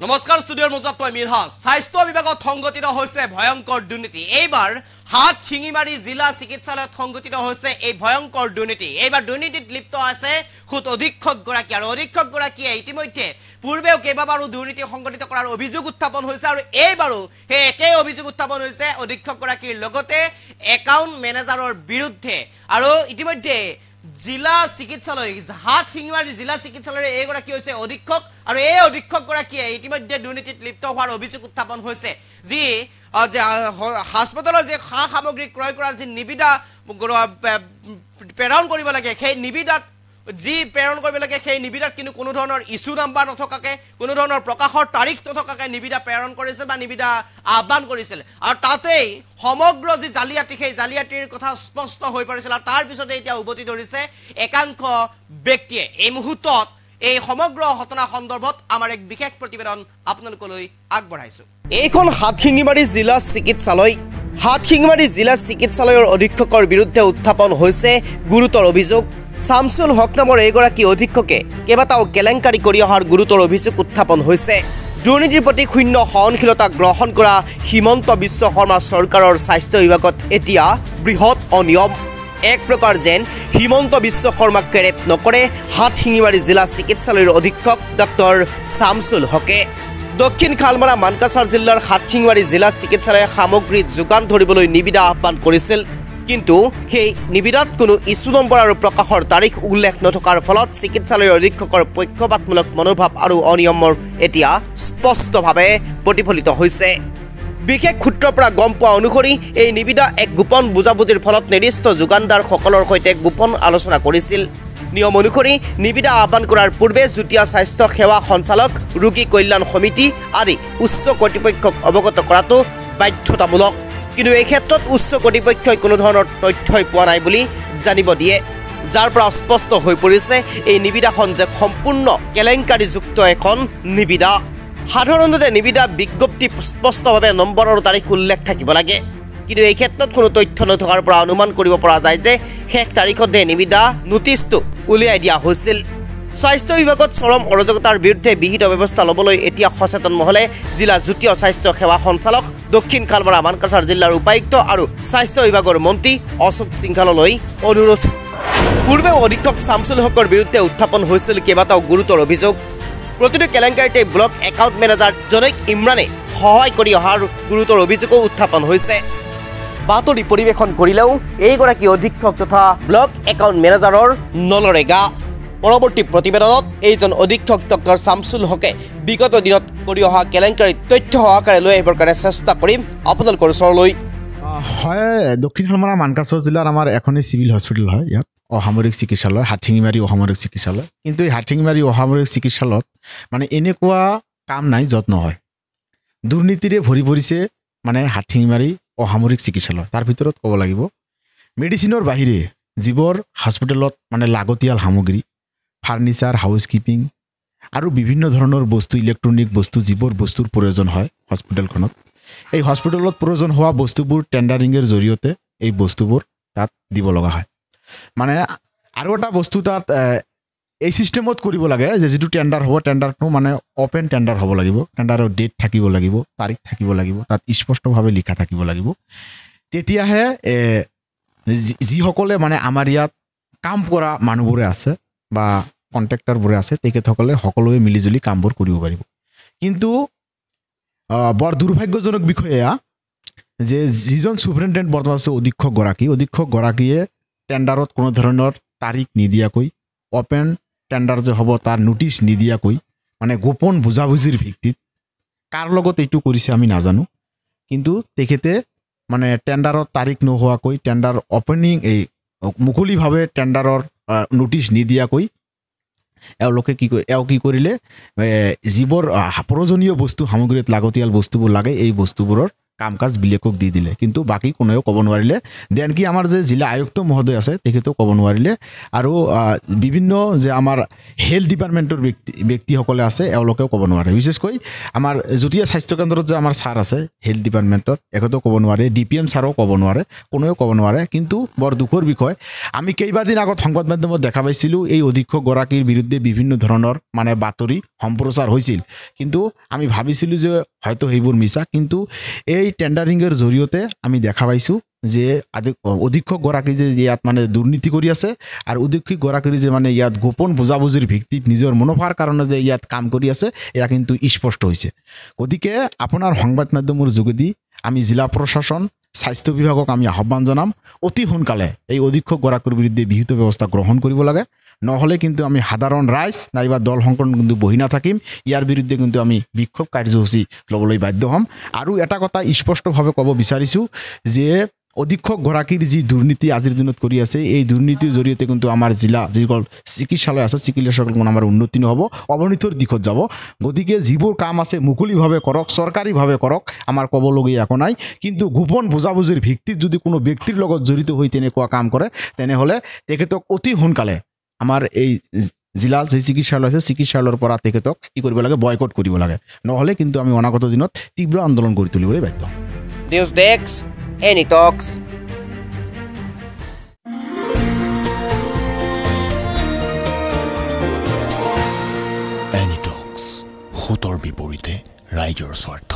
নমস্কাৰ ষ্টুডিঅ'ৰ মজত মই মিৰহাজ স্বাস্থ্য বিভাগত সংগঠিত হৈছে ভয়ংকৰ দুৰ্নীতি এইবাৰ হাত শিঙিমাৰী জিলা চিকিৎসালয়ত সংগঠিত হৈছে এই ভয়ংকৰ দুৰ্নীতি এইবাৰ দুৰ্নীতিত লিপ্ত আছে খুদ অধীক্ষক গৰাকী আৰু অধীক্ষক গৰাকীয়ে ইতিমধ্যে পূৰ্বেও কেইবাবাৰো দুৰ্নীতি সংগঠিত কৰাৰ অভিযোগ উত্থাপন হৈছে আৰু এইবাৰো সেই একেই অভিযোগ উত্থাপন হৈছে অধীক্ষক গৰাকীৰ লগতে একাউণ্ট মেনেজাৰৰ বিৰুদ্ধে আৰু ইতিমধ্যে জিলা চিকিৎসালয় হাত শিঙিমাৰী জিলা চিকিৎসালয়ৰ এগৰাকী হৈছে অধীক্ষক আৰু এই অধীক্ষক গৰাকীয়ে ইতিমধ্যে দুৰ্নীতিত লিপ্ত হোৱাৰ অভিযোগ উত্থাপন হৈছে যি হাস্পতালৰ যে সা সামগ্ৰী ক্ৰয় কৰাৰ যি নিবিদা প্ৰেৰণ কৰিব লাগে সেই নিবিদাত যি প্ৰেৰণ কৰিব লাগে সেই নিবিদাত কিন্তু কোনো ধৰণৰ ইস্যু নাম্বাৰ নথকাকৈ কোনো ধৰণৰ প্ৰকাশৰ তাৰিখ নথকাকৈ নিবিদা প্ৰেৰণ কৰিছিল বা নিবিদা আহ্বান কৰিছিল আৰু তাতেই সমগ্ৰ যি জালিয়াতি সেই জালিয়াতিৰ কথা স্পষ্ট হৈ পৰিছিল আৰু তাৰ পিছতে এতিয়া উভতি ধৰিছে একাংশ ব্যক্তিয়ে এই মুহূৰ্তত এই সমগ্ৰ ঘটনা সন্দৰ্ভত আমাৰ এক বিশেষ প্ৰতিবেদন আপোনালোকলৈ আগবঢ়াইছো এইখন হাতশিঙিমাৰী জিলা চিকিৎসালয় হাতশিঙিমাৰী জিলা চিকিৎসালয়ৰ অধীক্ষকৰ বিৰুদ্ধে উত্থাপন হৈছে গুৰুতৰ অভিযোগ শামছুল হক নামৰ এগৰাকী অধীক্ষকে কেইবাটাও কেলেংকাৰী কৰি অহাৰ গুৰুতৰ অভিযোগ উত্থাপন হৈছে দুৰ্নীতিৰ প্ৰতি শূন্য সহনশীলতা গ্ৰহণ কৰা হিমন্ত বিশ্ব শৰ্মা চৰকাৰৰ স্বাস্থ্য বিভাগত এতিয়া বৃহৎ অনিয়ম এক প্ৰকাৰ যেন হিমন্ত বিশ্ব শৰ্মাক কেৰেপ নকৰে হাতশিঙিমাৰী জিলা চিকিৎসালয়ৰ অধীক্ষক ডক্টৰ শামছুল হকে দক্ষিণ খালমাৰা মানকাছাৰ জিলাৰ হাতশিঙিমাৰী জিলা চিকিৎসালয়ে সামগ্ৰী যোগান ধৰিবলৈ নিবিদা আহ্বান কৰিছিল কিন্তু সেই নিবিদাত কোনো ইস্যু নম্বৰ আৰু প্ৰকাশৰ তাৰিখ উল্লেখ নথকাৰ ফলত চিকিৎসালয়ৰ অধীক্ষকৰ পক্ষপাতমূলক মনোভাৱ আৰু অনিয়মৰ এতিয়া স্পষ্টভাৱে প্ৰতিফলিত হৈছে বিশেষ সূত্ৰৰ পৰা গম পোৱা অনুসৰি এই নিবিদা এক গোপন বুজাবুজিৰ ফলত নিৰ্দিষ্ট যোগানদাৰসকলৰ সৈতে গোপন আলোচনা কৰিছিল নিয়ম অনুসৰি নিবিদা আহ্বান কৰাৰ পূৰ্বে যুটীয়া স্বাস্থ্য সেৱা সঞ্চালক ৰোগী কল্যাণ সমিতি আদি উচ্চ কৰ্তৃপক্ষক অৱগত কৰাটো বাধ্যতামূলক কিন্তু এই ক্ষেত্ৰত উচ্চ কৰ্তৃপক্ষই কোনো ধৰণৰ তথ্যই পোৱা নাই বুলি জানিব দিয়ে যাৰ পৰা স্পষ্ট হৈ পৰিছে এই নিবিদাখন যে সম্পূৰ্ণ কেলেংকাৰীযুক্ত এখন নিবিদা সাধাৰণতে নিবিদা বিজ্ঞপ্তি স্পষ্টভাৱে নম্বৰ আৰু তাৰিখ উল্লেখ থাকিব লাগে কিন্তু এই ক্ষেত্ৰত কোনো তথ্য নথকাৰ পৰা অনুমান কৰিব পৰা যায় যে শেষ তাৰিখতে নিবিদা নোটিছটো উলিয়াই দিয়া হৈছিল স্বাস্থ্য বিভাগত চৰম অৰাজকতাৰ বিৰুদ্ধে বিহিত ব্যৱস্থা ল'বলৈ এতিয়া সচেতন মহলে জিলা যুটীয় স্বাস্থ্য সেৱা সঞ্চালক দক্ষিণ খালমাৰা মানকাছাৰ জিলাৰ উপায়ুক্ত আৰু স্বাস্থ্য বিভাগৰ মন্ত্ৰী অশোক সিংঘাললৈ অনুৰোধ পূৰ্বেও অধীক্ষক শামছুল হকৰ বিৰুদ্ধে উত্থাপন হৈছিল কেইবাটাও গুৰুতৰ অভিযোগ প্ৰতিটো কেলেংকাৰীতে ব্লক একাউণ্ট মেনেজাৰ জনৈক ইমৰানে সহায় কৰি অহাৰ গুৰুতৰ অভিযোগো উত্থাপন হৈছে বাতৰি পৰিৱেশন কৰিলেও এইগৰাকী অধীক্ষক তথা ব্লক একাউণ্ট মেনেজাৰৰ নলৰে গা পৰৱৰ্তী প্ৰতিবেদনত এইজন অধীক্ষক ডক্টৰ শামছুল হকে বিগত দিনত কৰি অহা কেলেংকাৰীত তথ্য সহকাৰে লৈ আহিবৰ কাৰণে চেষ্টা কৰিম আপোনালোকৰ ওচৰলৈ হয় দক্ষিণ খালমাৰা মানকাছাৰ জিলাৰ আমাৰ এখনেই চিভিল হস্পিটেল হয় ইয়াত অসামৰিক চিকিৎসালয় হাতশিঙিমাৰী অসামৰিক চিকিৎসালয় কিন্তু এই হাতশিঙিমাৰী অসামৰিক চিকিৎসালয়ত মানে এনেকুৱা কাম নাই য'ত নহয় দুৰ্নীতিৰে ভৰি পৰিছে মানে হাতশিঙিমাৰী অসামৰিক চিকিৎসালয় তাৰ ভিতৰত ক'ব লাগিব মেডিচিনৰ বাহিৰে যিবোৰ হস্পিটেলত মানে লাগতিয়াল সামগ্ৰী ফাৰ্নিচাৰ হাউচকিপিং আৰু বিভিন্ন ধৰণৰ বস্তু ইলেক্ট্ৰনিক বস্তু যিবোৰ বস্তুৰ প্ৰয়োজন হয় হস্পিটেলখনত এই হস্পিটেলত প্ৰয়োজন হোৱা বস্তুবোৰ টেণ্ডাৰিঙৰ জৰিয়তে এই বস্তুবোৰ তাত দিব লগা হয় মানে আৰু এটা বস্তু তাত এই সিস্টেমত কৰিব লাগে যে যেটো টেণ্ডাৰ হ'ব টেণ্ডাৰটো মানে ওপেন টেণ্ডাৰ হ'ব লাগিব টেণ্ডাৰৰ ডেট থাকিব লাগিব তাৰিখ থাকিব লাগিব তাত স্পষ্টভাৱে লিখা থাকিব লাগিব তেতিয়াহে যিসকলে মানে আমাৰ ইয়াত কাম কৰা মানুহবোৰে আছে বা কন্ট্ৰাক্টৰবোৰে আছে তেখেতসকলে সকলোৱে মিলিজুলি কামবোৰ কৰিব পাৰিব কিন্তু বৰ দুৰ্ভাগ্যজনক বিষয় এয়া যে যিজন সুপাৰিনটেণ্ডেণ্ট বৰ্তমান আছে অধীক্ষক গৰাকীয়ে টেণ্ডাৰত কোনো ধৰণৰ তাৰিখ নিদিয়াকৈ ওপেন টেণ্ডাৰ যে হ'ব তাৰ নোটিছ নিদিয়াকৈ মানে গোপন বুজাবুজিৰ ভিত্তিত কাৰ লগত এইটো কৰিছে আমি নাজানো কিন্তু তেখেতে মানে টেণ্ডাৰৰ তাৰিখ নোহোৱাকৈ টেণ্ডাৰ ওপেনিং এই মুকলিভাৱে টেণ্ডাৰৰ নোটিছ নিদিয়াকৈ এওঁলোকে কি কৰিলে যিবোৰ প্ৰয়োজনীয় বস্তু সামগ্ৰীত লাগতিয়াল বস্তুবোৰ লাগে এই বস্তুবোৰৰ কাম কাজ বিলেকক দি দিলে কিন্তু বাকী কোনেও ক'ব নোৱাৰিলে দেন কি আমাৰ যে জিলা আয়ুক্ত মহোদয় আছে তেখেতেও ক'ব নোৱাৰিলে আৰু বিভিন্ন যে আমাৰ হেল্থ ডিপাৰ্টমেণ্টৰ ব্যক্তিসকলে আছে এওঁলোকেও ক'ব নোৱাৰে বিশেষকৈ আমাৰ যুটীয়া স্বাস্থ্য কেন্দ্ৰত যে আমাৰ ছাৰ আছে হেল্থ ডিপাৰ্টমেণ্টৰ এখেতেও ক'ব নোৱাৰে DPM ছাৰো ক'ব নোৱাৰে কোনেও ক'ব নোৱাৰে কিন্তু বৰ দুখৰ বিষয় আমি কেইবাদিন আগত সংবাদ মাধ্যমত দেখা পাইছিলোঁ এই অধীক্ষকগৰাকীৰ বিৰুদ্ধে বিভিন্ন ধৰণৰ মানে বাতৰি সম্প্ৰচাৰ হৈছিল কিন্তু আমি ভাবিছিলোঁ যে হয়তো সেইবোৰ মিছা কিন্তু এই টেণ্ডাৰিঙৰ জৰিয়তে আমি দেখা পাইছোঁ যে অধীক্ষকগৰাকী যে ইয়াত মানে দুৰ্নীতি কৰি আছে আৰু অধীক্ষকগৰাকীৰ যে মানে ইয়াত গোপন বুজাবুজিৰ ভিত্তিত নিজৰ মুনাফাৰ কাৰণে যে ইয়াত কাম কৰি আছে এয়া কিন্তু স্পষ্ট হৈছে গতিকে আপোনাৰ সংবাদ মাধ্যমৰ যোগেদি আমি জিলা প্ৰশাসন স্বাস্থ্য বিভাগক আমি আহ্বান জনাম অতি সোনকালে এই অধীক্ষকগৰাকীৰ বিৰুদ্ধে বিহিত ব্যৱস্থা গ্ৰহণ কৰিব লাগে নহ'লে কিন্তু আমি সাধাৰণ ৰাইজ নাইবা দল সংগঠন কিন্তু বহি নাথাকিম ইয়াৰ বিৰুদ্ধে কিন্তু আমি বিক্ষোভ কাৰ্যসূচী ল'বলৈ বাধ্য হ'ম আৰু এটা কথা স্পষ্টভাৱে ক'ব বিচাৰিছোঁ যে অধীক্ষকগৰাকীৰ যি দুৰ্নীতি আজিৰ দিনত কৰি আছে এই দুৰ্নীতিৰ জৰিয়তে কিন্তু আমাৰ জিলা যিসকল চিকিৎসালয় আছে চিকিৎসালয়সকল আমাৰ উন্নতি নহ'ব অৱনতিৰ দিশত যাব গতিকে যিবোৰ কাম আছে মুকলিভাৱে কৰক চৰকাৰীভাৱে কৰক আমাৰ ক'বলগীয়া একো নাই কিন্তু গোপন বুজাবুজিৰ ভিত্তিত যদি কোনো ব্যক্তিৰ লগত জড়িত হৈ তেনেকুৱা কাম কৰে তেনেহ'লে তেখেতক অতি সোনকালে আমাৰ এই জিলা যে চিকিৎসালয় আছে চিকিৎসালয়ৰ পৰা তেখেতক কি কৰিব লাগে বয়কট কৰিব লাগে নহ'লে কিন্তু আমি অনাগত দিনত তীব্ৰ আন্দোলন কৰি তুলিবলৈ বাধ্য নিউজ ডেস্ক এনি টক্স এনি টক্স, সোঁতৰ বিপৰীতে ৰাইজৰ স্বাৰ্থ।